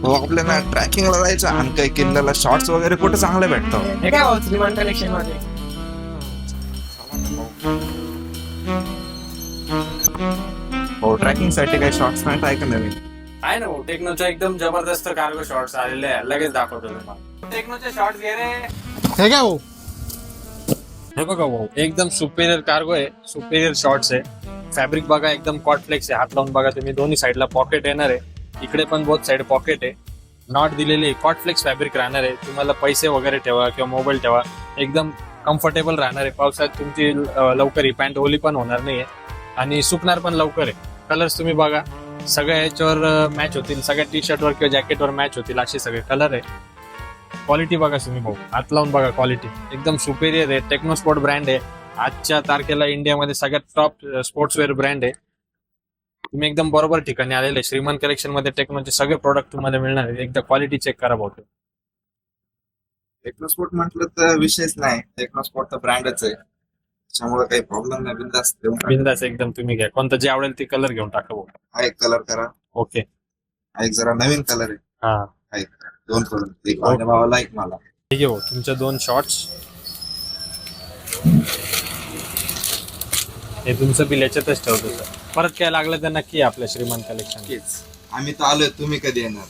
हो आपल्याला ट्रॅकिंगला जायचं आणि काही किल्ल्याला शॉर्ट्स वगैरे कुठे चांगले भेटतं. हे काय भाऊ श्रीमान कलेक्शन मध्ये? हो ट्रॅकिंग साठी काही शॉर्ट्स पॅन्ट आहे का नवीन? आहे ना भाऊ, टेक्नोचा एकदम जबरदस्त कार्गो शॉर्ट्स आलेले आहे, लगेच दाखवतो तुम्हाला. टेक्नोचे शॉर्ट्स घे रे. हे काय भाऊ? हे बघा भाऊ, एकदम सुपेरियर कार्गो आहे, सुपेरियर शॉर्ट्स आहे. फॅब्रिक बघा एकदम कॉटफ्लेक्स आहे, हात लावून बघा तुम्ही, दोन्ही साईडला पॉकेट येणार आहे, इकडे पण बोथ साईड पॉकेट आहे, नॉट दिलेली कॉटफ्लेक्स फॅब्रिक राहणार आहे. तुम्हाला पैसे वगैरे ठेवा किंवा मोबाईल ठेवा, एकदम कम्फर्टेबल राहणार आहे. पावसाळ्यात तुमची लवकर ही पॅन्ट ओली पण होणार नाहीये आणि सुकणार पण लवकर आहे. कलर्स तुम्ही बघा, सगळ्या याच्यावर मॅच होतील, सगळ्या टी शर्टवर किंवा जॅकेटवर मॅच होतील असे सगळे कलर आहे. क्वालिटी बघा तुम्ही भाऊ, हात लावून बघा, क्वालिटी एकदम सुपेरियर आहे. टेक्नो स्पोर्ट ब्रँड आहे, आजच्या तारखेला इंडियामध्ये सगळ्यात टॉप स्पोर्ट्सवेअर ब्रँड आहे. तुम्ही एकदम बरोबर ठिकाणी आलेले. श्रीमान कलेक्शन मध्ये टेक्नोचे सगळे प्रोडक्ट तुम्हाला मिळणार आहे. एकदा क्वालिटी चेक करा भाऊ. टेक्नोस्पोर्ट म्हटलं तर विषयच नाही, टेक्नोस्पोर्ट तर ब्रँडच आहे, त्याच्यामुळे काही प्रॉब्लेम नाही. बिंदास देऊन टाका. बिंदास एकदम तुम्ही घ्या, कोणतं जे आवडेल ते कलर घेऊन टाका भाऊ. हा एक कलर करा, ओके. हा एक जरा नवीन कलर आहे, हा हा एक दोन कलर, एक माझ्या भावाला एक मला. ठीक आहे भाऊ, तुमच्या दोन शॉर्ट्स. हे तुमचं बिल याच्यातच ठेवतो सर. परत काय लागलं तर नक्की आपल्या श्रीमान कलेक्शन. आम्ही तर आलोय, तुम्ही कधी येणार?